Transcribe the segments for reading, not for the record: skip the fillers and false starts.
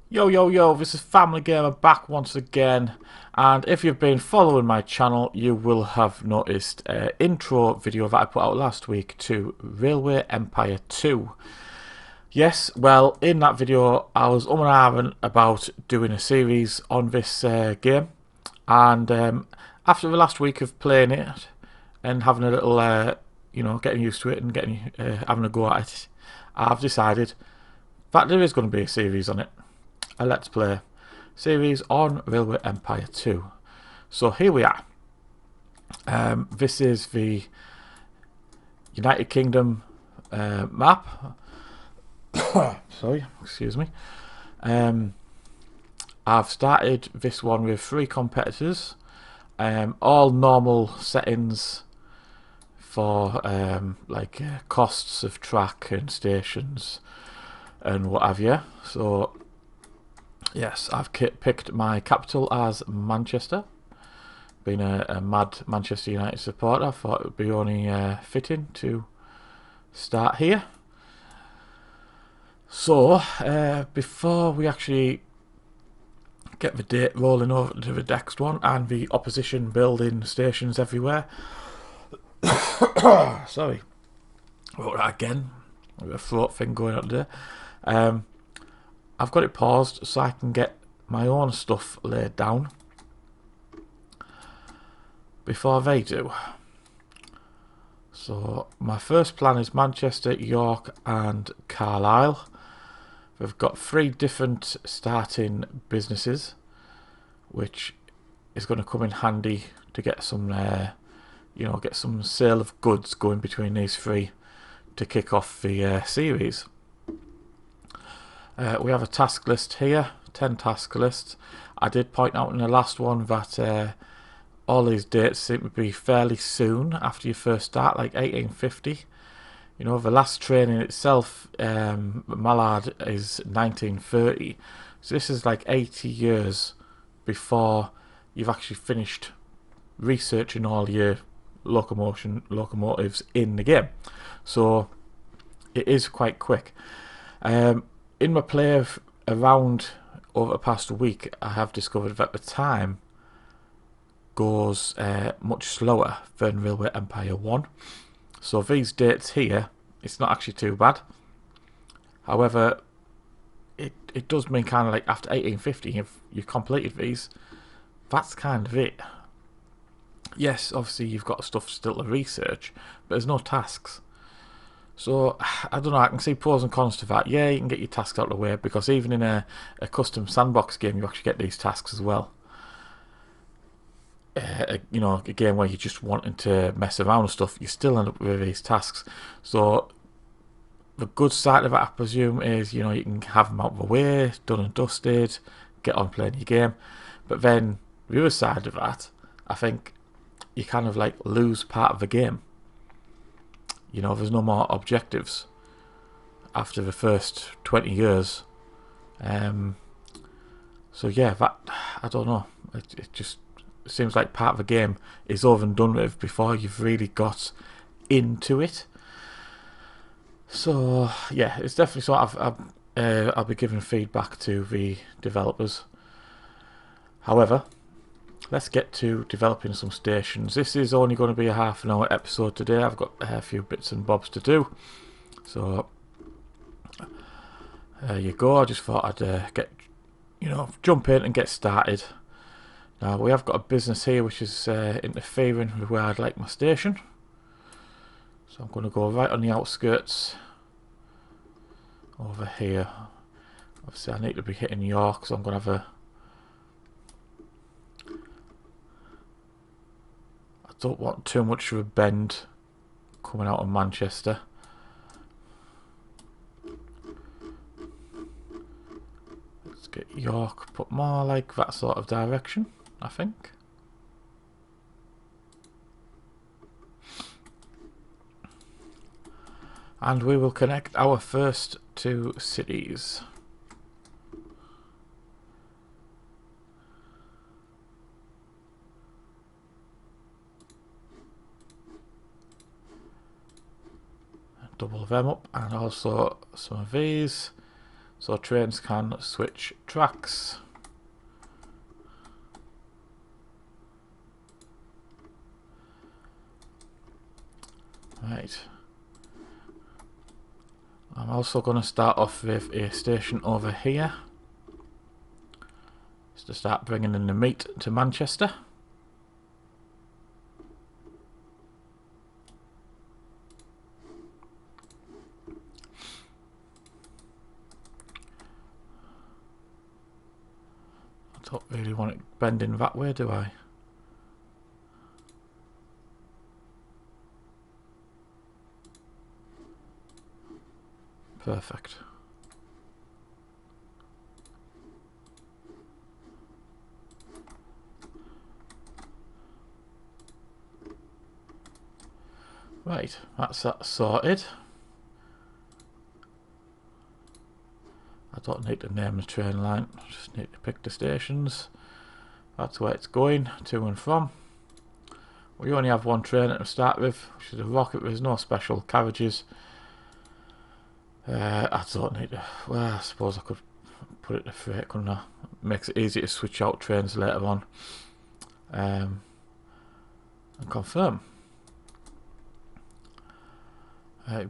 Yo yo yo, this is FamilyGamer back once again, and if you've been following my channel you will have noticed an intro video that I put out last week to Railway Empire 2. Yes, well, in that video I was and ahhing about doing a series on this game, and after the last week of playing it and having a little getting used to it and getting having a go at it, I've decided that there is going to be a series on it, a Let's Play series on Railway Empire 2. So here we are. This is the United Kingdom map. Sorry, excuse me. I've started this one with 3 competitors, all normal settings for costs of track and stations and what have you. So yes, I've picked my capital as Manchester. Being a mad Manchester United supporter, I thought it would be only fitting to start here. So, before we actually get the date rolling over to the next one and the opposition building stations everywhere. Sorry, wrote that again. A throat thing going on today. I've got it paused so I can get my own stuff laid down before they do. So my first plan is Manchester, York and Carlisle. We've got 3 different starting businesses, which is going to come in handy to get some get some sale of goods going between these 3 to kick off the series. We have a task list here, 10 task lists. I did point out in the last one that all these dates seem to be fairly soon after you first start, like 1850. You know, the last training itself, Mallard, is 1930. So this is like 80 years before you've actually finished researching all your locomotives in the game. So it is quite quick. In my play around over the past week, I have discovered that the time goes much slower than Railway Empire 1. So these dates here, it's not actually too bad. However, it does mean kind of like after 1850, if you've completed these, that's kind of it. Yes, obviously you've got stuff still to research, but there's no tasks. So, I don't know, I can see pros and cons to that. Yeah, you can get your tasks out of the way, because even in a custom sandbox game, you actually get these tasks as well. A game where you're just wanting to mess around and stuff, you still end up with these tasks. So, the good side of it, I presume, is, you can have them out of the way, done and dusted, get on playing your game. But then, the other side of that, I think you kind of like lose part of the game. There's no more objectives after the first 20 years. So yeah, that, I don't know. It just seems like part of the game is over and done with before you've really got into it. So yeah, it's definitely sort of I'll be giving feedback to the developers. However, let's get to developing some stations. This is only going to be a half-an-hour episode today. I've got a few bits and bobs to do. So, there you go. I just thought I'd jump in and get started. Now, we have got a business here which is interfering with where I'd like my station. So I'm going to go right on the outskirts over here. Obviously, I need to be hitting York, so I'm going to have a... Don't want too much of a bend coming out of Manchester. Let's get York put more like that sort of direction, I think. And we will connect our first 2 cities. Double them up, and also some of these. so trains can switch tracks. Right. I'm also going to start off with a station over here, just to start bringing in the meat to Manchester. I don't really want it bending that way, do I? Perfect. Right, that's that sorted. I don't need to name the train line, I just need to pick the stations. That's where it's going, to and from. We only have one train to start with, which is a Rocket. There's no special carriages. I don't need to, well, I suppose I could put it to freight, couldn't I? It makes it easy to switch out trains later on. And confirm.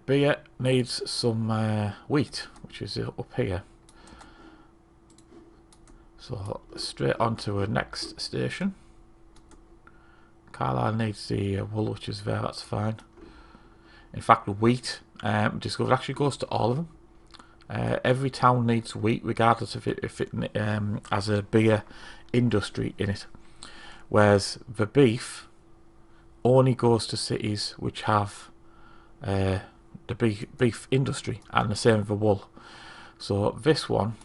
Beer needs some wheat, which is up here. So straight on to the next station. Carlisle needs the wool, which is there, that's fine. In fact, the wheat, Discovered actually goes to all of them. Every town needs wheat, regardless of if it has a beer industry in it. Whereas the beef only goes to cities which have the beef industry, and the same with the wool. So this one,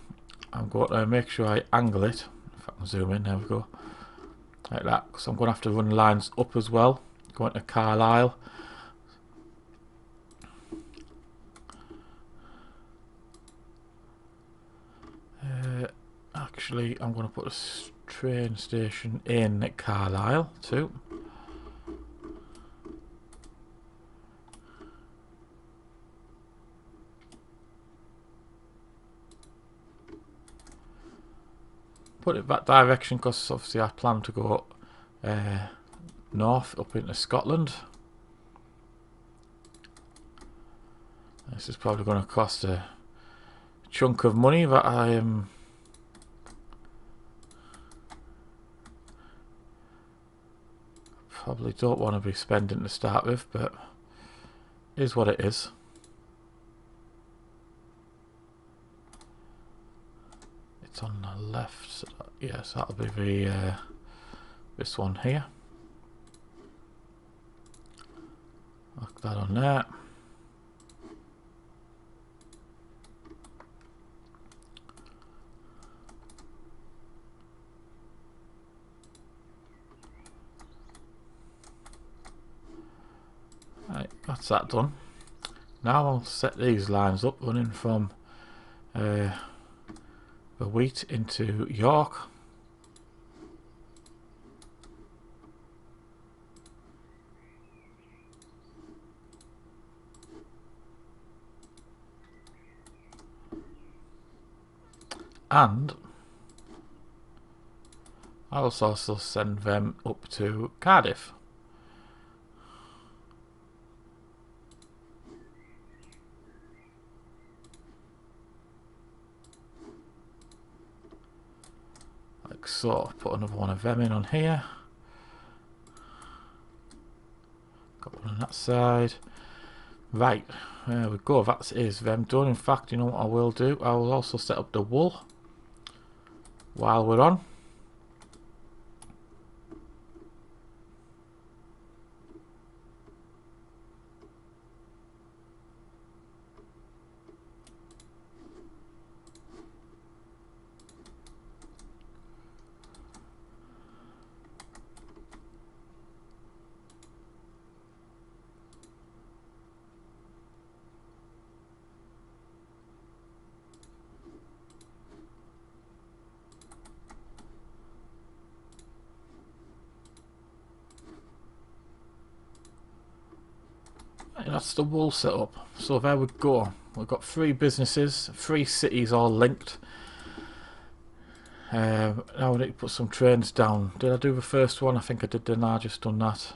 I'm going to make sure I angle it. If I can zoom in, there we go. Like that, because I'm going to have to run lines up as well, going to Carlisle. Actually, I'm going to put a train station in Carlisle too. Put it that direction because obviously I plan to go north up into Scotland. This is probably going to cost a chunk of money that I am probably don't want to be spending to start with, but it is what it is. It's on the left, so yes, that'll be the this one here. Lock that on there. Right, that's that done. Now I'll set these lines up, running from the wheat into York. And I'll also send them up to Cardiff. Like so, put another one of them in on here. Got one on that side. Right, there we go, that is them done. In fact, you know what I will do? I will also set up the wool while we're on. And that's the wall setup. So there we go. We've got 3 businesses, 3 cities all linked. Now we need to put some trains down. Did I do the first one? I think I did, didn't I? Just done that.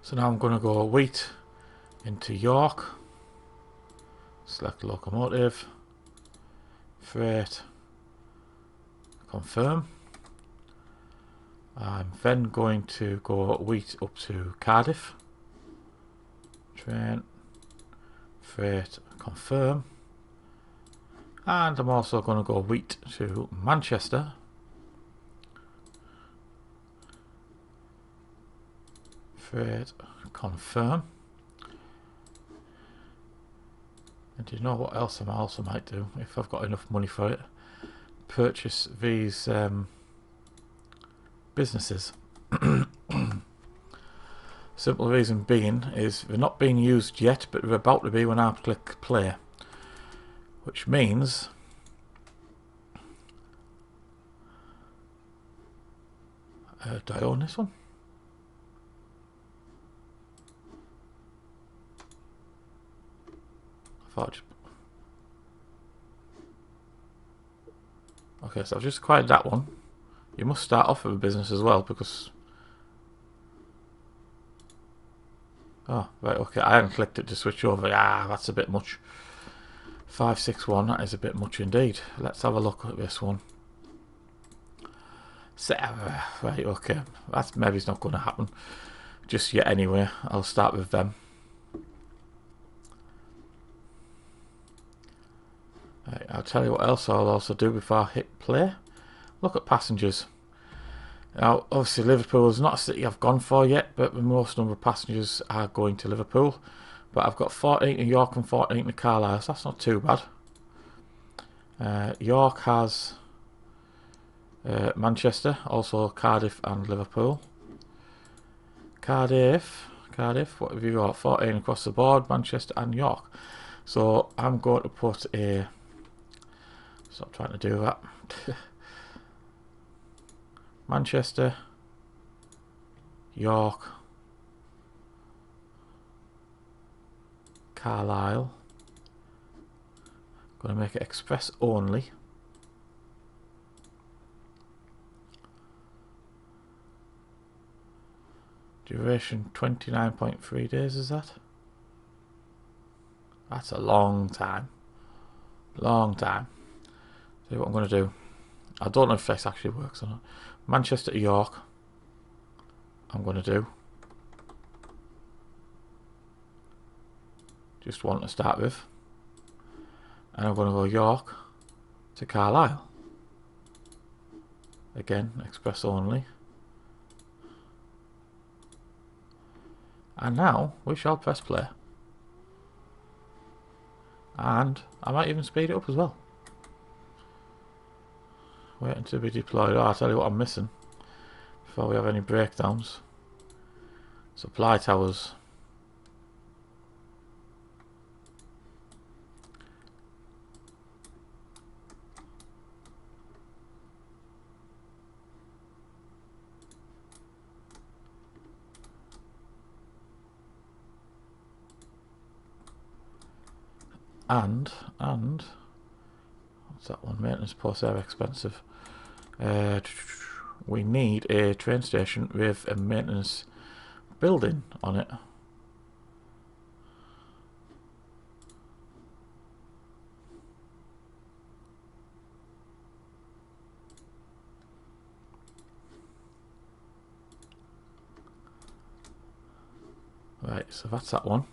So now I'm going to go wheat into York. Select locomotive. Freight. Confirm. I'm then going to go wheat up to Cardiff. Train. Freight. Confirm. And I'm also going to go wheat to Manchester. Freight. Confirm. And do you know what else I also might do, if I've got enough money for it? Purchase these businesses. Simple reason being is they're not being used yet, but they're about to be when I click play. Which means do I own this one? I thought okay, so I've just acquired that one. You must start off with a business as well, because oh right, okay, I hadn't clicked it to switch over. Ah, that's a bit much. 561, that is a bit much indeed. Let's have a look at this one. Right, okay, that's maybe it's not going to happen just yet anyway. I'll start with them. Right, I'll tell you what else I'll also do before I hit play. Look at passengers. Now obviously Liverpool is not a city I've gone for yet, but the most number of passengers are going to Liverpool. But I've got 14 to York and 14 to Carlisle, so that's not too bad. York has Manchester, also Cardiff and Liverpool. Cardiff, what have you got? 14 across the board, Manchester and York. So I'm going to put a... Stop trying to do that. Manchester, York, Carlisle. Going to make it express only. Duration 29.3 days, is that? That's a long time. Long time. See what I'm going to do. I don't know if this actually works or not. Manchester to York. I'm going to do. Just one to start with. And I'm going to go York to Carlisle. Again, express only. And now we shall press play. And I might even speed it up as well. Waiting to be deployed. Oh, I'll tell you what I'm missing before we have any breakdowns. Supply towers. And what's that one? Maintenance posts are expensive. We need a train station with a maintenance building on it. Right, so that's that one.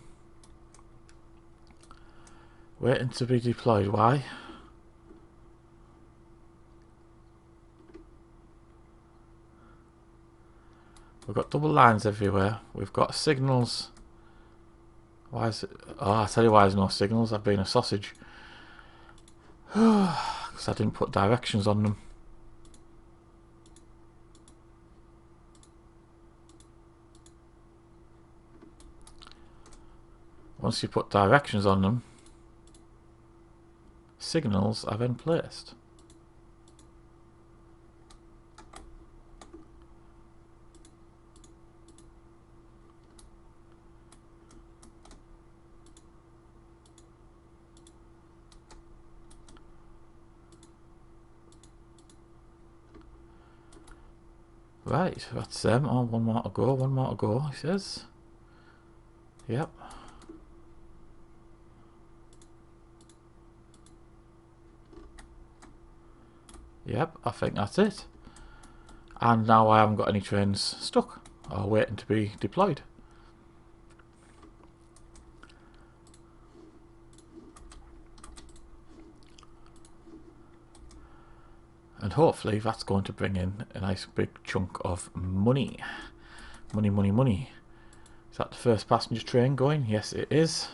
Waiting to be deployed. Why? We've got double lines everywhere. We've got signals. Why is it? Oh, I'll tell you why there's no signals. I've been a sausage. Because I didn't put directions on them. Once you put directions on them, signals are then placed. Right, that's them. Oh, one more to go, one more to go, he says. Yep. Yep, I think that's it. And now I haven't got any trains stuck or waiting to be deployed. And hopefully that's going to bring in a nice big chunk of money. Money, money, money. Is that the first passenger train going? Yes, it is.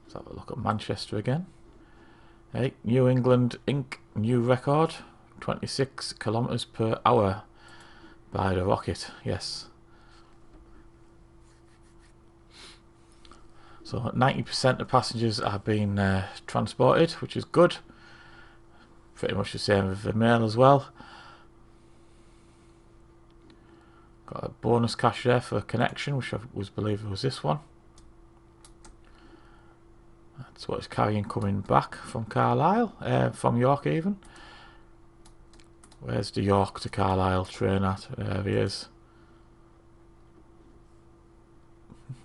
Let's have a look at Manchester again. Hey, New England Inc. new record. 26 kilometers per hour by the rocket. Yes. So 90% of passengers are being transported, which is good. Pretty much the same with the mail as well. Got a bonus cash there for a connection, which I believe was this one. That's what it's carrying coming back from Carlisle, from York even. Where's the York to Carlisle train at? There he is.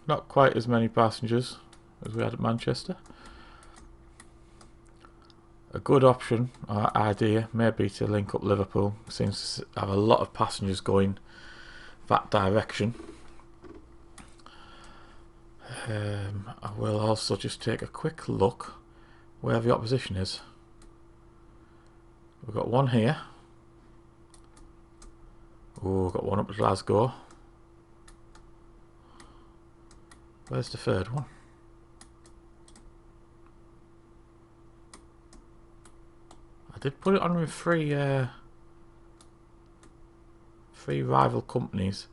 Not quite as many passengers as we had at Manchester. A good option or idea may be to link up Liverpool. Seems to have a lot of passengers going that direction. I will also just take a quick look where the opposition is. We've got one here. Oh, we've got one up at Glasgow. Where's the third one? I did put it on with three rival companies.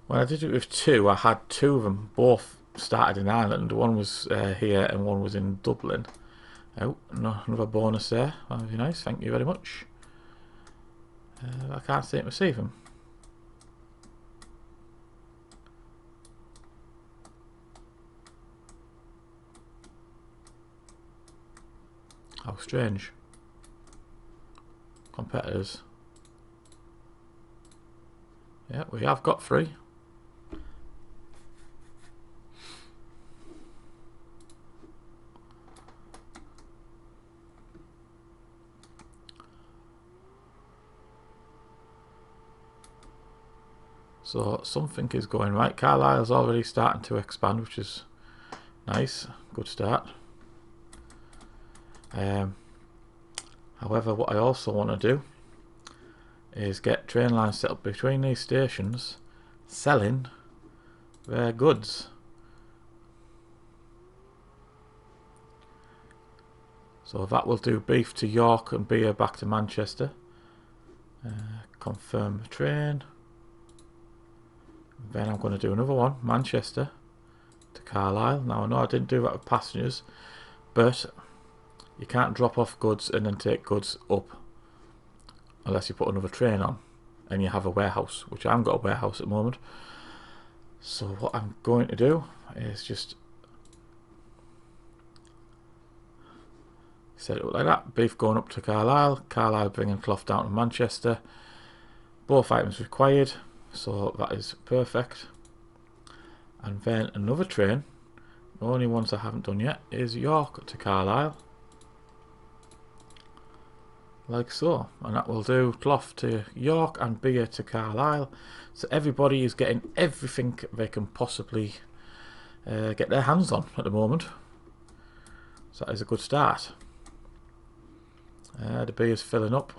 When I did it with two, I had two of them both started in Ireland. One was here and one was in Dublin. Oh, no, another bonus there. That would be nice, thank you very much. I can't seem to see them. How strange. Competitors. Yeah, we have got three. So something is going right. Carlisle's already starting to expand, which is nice. Good start. However, what I also want to do is get train lines set up between these stations selling their goods. So that will do beef to York and beer back to Manchester. Confirm the train. Then I'm going to do another one, Manchester to Carlisle. Now I know I didn't do that with passengers, but you can't drop off goods and then take goods up unless you put another train on and you have a warehouse, which I haven't got a warehouse at the moment. So what I'm going to do is just set it up like that. Beef going up to Carlisle, Carlisle bringing cloth down to Manchester. Both items required, so that is perfect. And then another train, the only ones I haven't done yet, is York to Carlisle. Like so, and that will do cloth to York and beer to Carlisle. So everybody is getting everything they can possibly get their hands on at the moment. So that is a good start. The beer is filling up.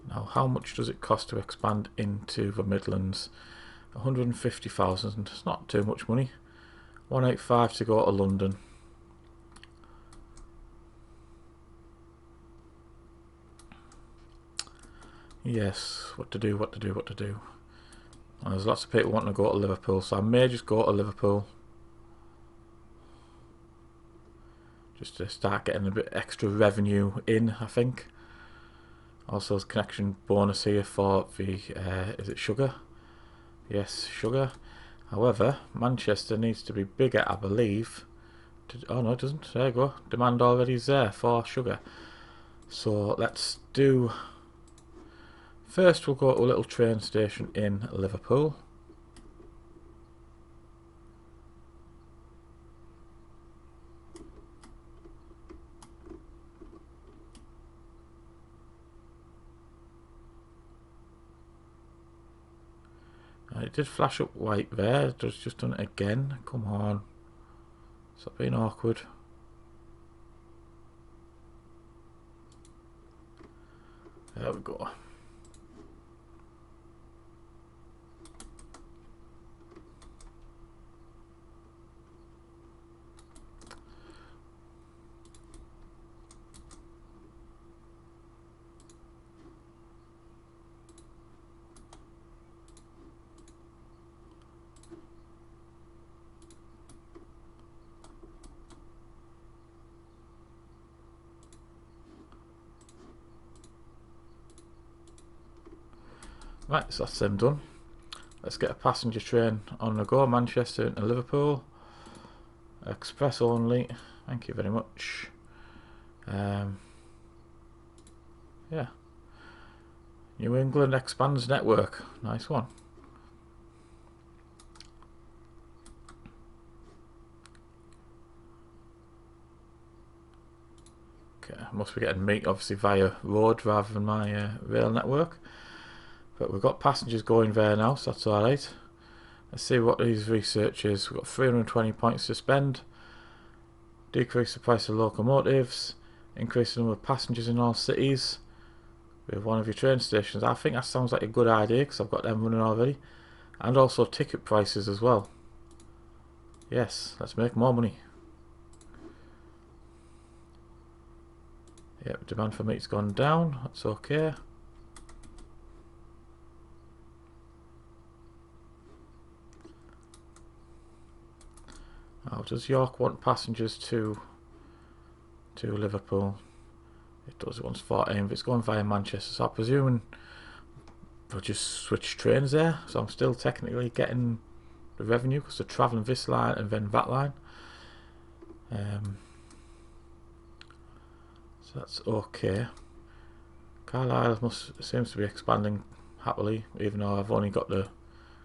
Now, how much does it cost to expand into the Midlands? 150,000. It's not too much money. 185 to go to London. Yes, what to do, what to do, what to do. Well, there's lots of people wanting to go to Liverpool, so I may just go to Liverpool. Just to start getting a bit extra revenue in, I think. Also, there's connection bonus here for the, is it sugar? Yes, sugar. However, Manchester needs to be bigger, I believe. Oh no, it doesn't. There you go. Demand already is there for sugar. So let's do... First we'll go to a little train station in Liverpool. It did flash up white there. It's just done it again. Come on. Stop being awkward. There we go. Right, so that's them done. Let's get a passenger train on the go. Manchester into Liverpool. Express only. Thank you very much. Yeah. New England expands network. Nice one. Okay, must be getting meat obviously via road rather than my rail network. But we've got passengers going there now, so that's alright. Let's see what these research is. We've got 320 points to spend. Decrease the price of locomotives. Increase the number of passengers in all cities with one of your train stations. I think that sounds like a good idea because I've got them running already. And also ticket prices as well. Yes, let's make more money. Yep, demand for meat's gone down. That's okay. Oh, does York want passengers to Liverpool? It does. It wants 14, but it's going via Manchester, so I'm presuming they'll just switch trains there. So I'm still technically getting the revenue because they're travelling this line and then that line. So that's okay. Carlisle seems to be expanding happily, even though I've only got the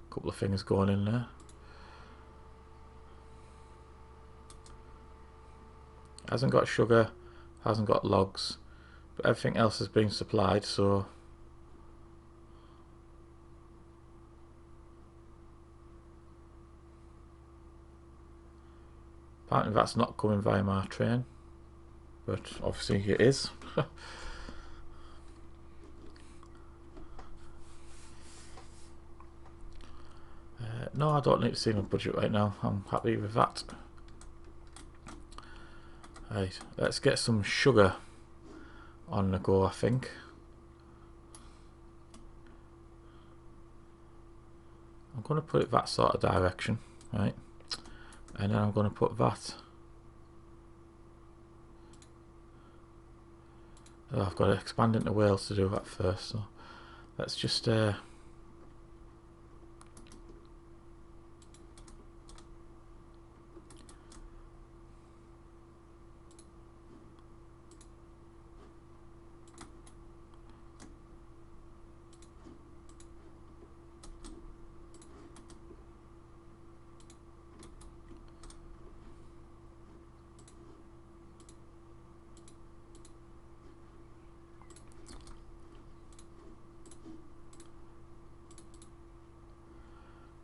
couple of things going in there. Hasn't got sugar, hasn't got logs, but everything else has been supplied, so apparently that's not coming via my train, but obviously it is. No, I don't need to see my budget right now. I'm happy with that. Right, let's get some sugar on the go, I think. I'm going to put it that sort of direction, right? And then I'm going to put that. Oh, I've got to expand into Wales to do that first, so let's just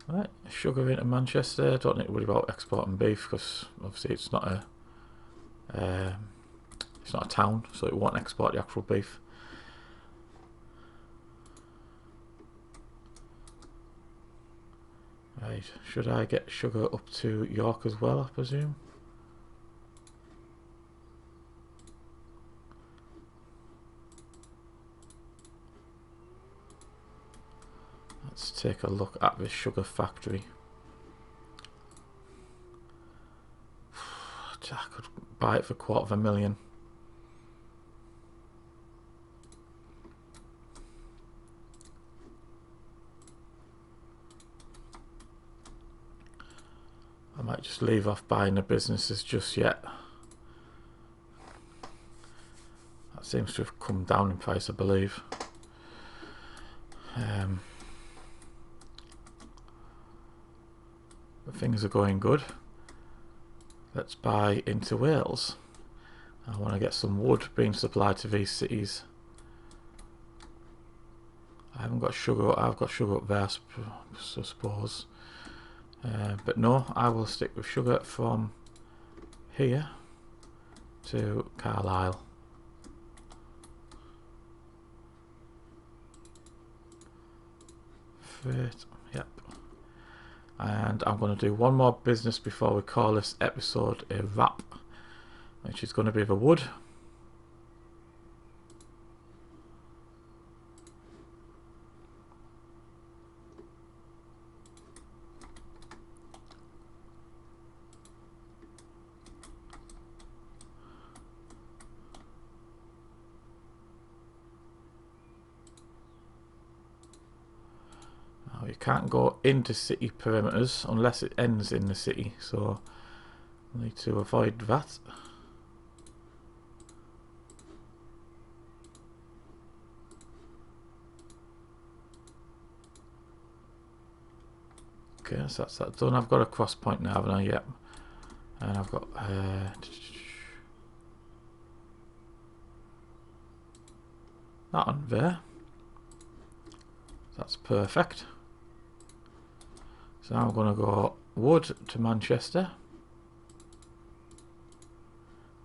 right, sugar into Manchester. Don't need to worry about exporting beef because obviously it's not a town, so it won't export the actual beef. Right, should I get sugar up to York as well, I presume? Let's take a look at this sugar factory. I could buy it for $250,000. might just leave off buying the businesses just yet. That seems to have come down in price, I believe. But things are going good. Let's buy into Wales. I want to get some wood being supplied to these cities. I haven't got sugar. I've got sugar up there, I suppose. But no, I will stick with sugar from here to Carlisle. Freight, yep. And I'm going to do one more business before we call this episode a wrap, which is going to be the wood. You can't go into city perimeters unless it ends in the city, so I need to avoid that. Okay, so that's that done. I've got a cross point now, haven't I? Yep. And I've got that on there. That's perfect. So I'm going to go wood to Manchester.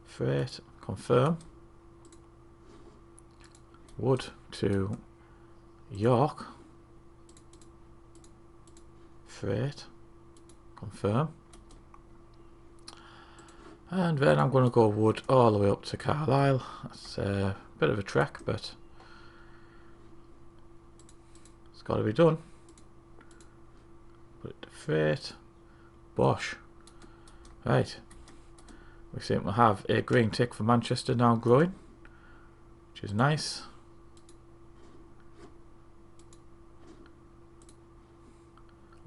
Freight, confirm. Wood to York. Freight, confirm. And then I'm going to go wood all the way up to Carlisle. That's a bit of a trek, but it's got to be done. Put it to freight. Bosh. Right. We seem to have a green tick for Manchester now growing, which is nice.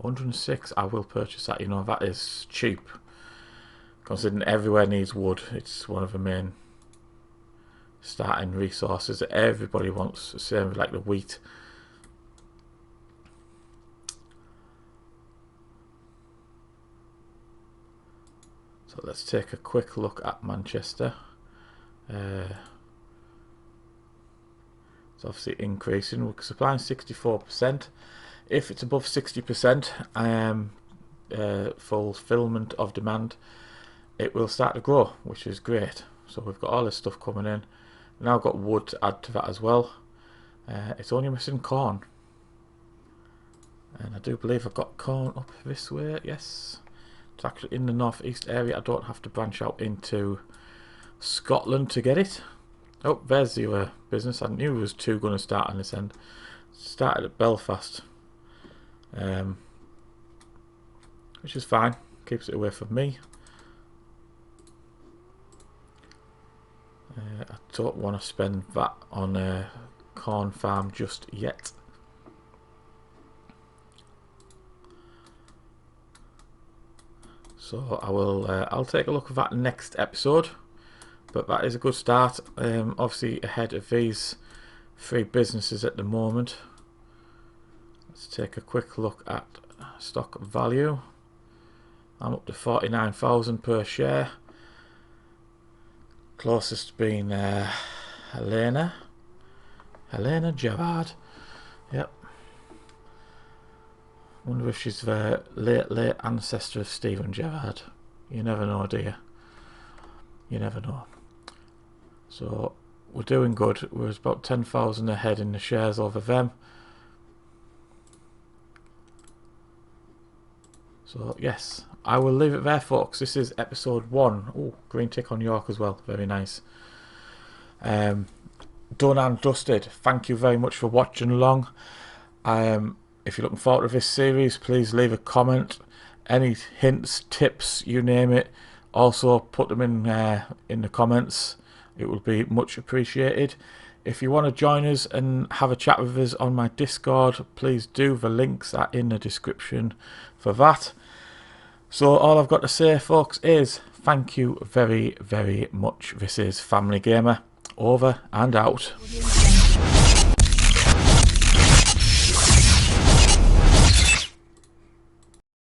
$106. I will purchase that. You know, that is cheap. Considering everywhere needs wood, it's one of the main starting resources that everybody wants. Same with like the wheat. So let's take a quick look at Manchester. It's obviously increasing. We're supplying 64%. If it's above 60%, fulfillment of demand, it will start to grow, which is great. So we've got all this stuff coming in. Now I've got wood to add to that as well. It's only missing corn. And I do believe I've got corn up this way, yes. It's actually in the northeast area. I don't have to branch out into Scotland to get it. Oh, there's the business. I knew there was two going to start on this end. Started at Belfast, which is fine. Keeps it away from me. I don't want to spend that on a corn farm just yet. So I will. I'll take a look at that next episode. But that is a good start. Obviously ahead of these three businesses at the moment. Let's take a quick look at stock value. I'm up to 49,000 per share. Closest being Helena Gerard. Yep. Wonder if she's the late ancestor of Stephen Gerrard. You never know, do you? You never know. So we're doing good. We're about 10,000 ahead in the shares over them. So yes, I will leave it there, folks. This is episode 1. Oh, green tick on York as well. Very nice. Done and dusted. Thank you very much for watching along. If you're looking forward to this series, please leave a comment. Any hints, tips, you name it. Also put them in the comments. It will be much appreciated. If you want to join us and have a chat with us on my Discord, please do. The links are in the description for that. So all I've got to say, folks, is thank you very, very much. This is FamilyGamer, over and out.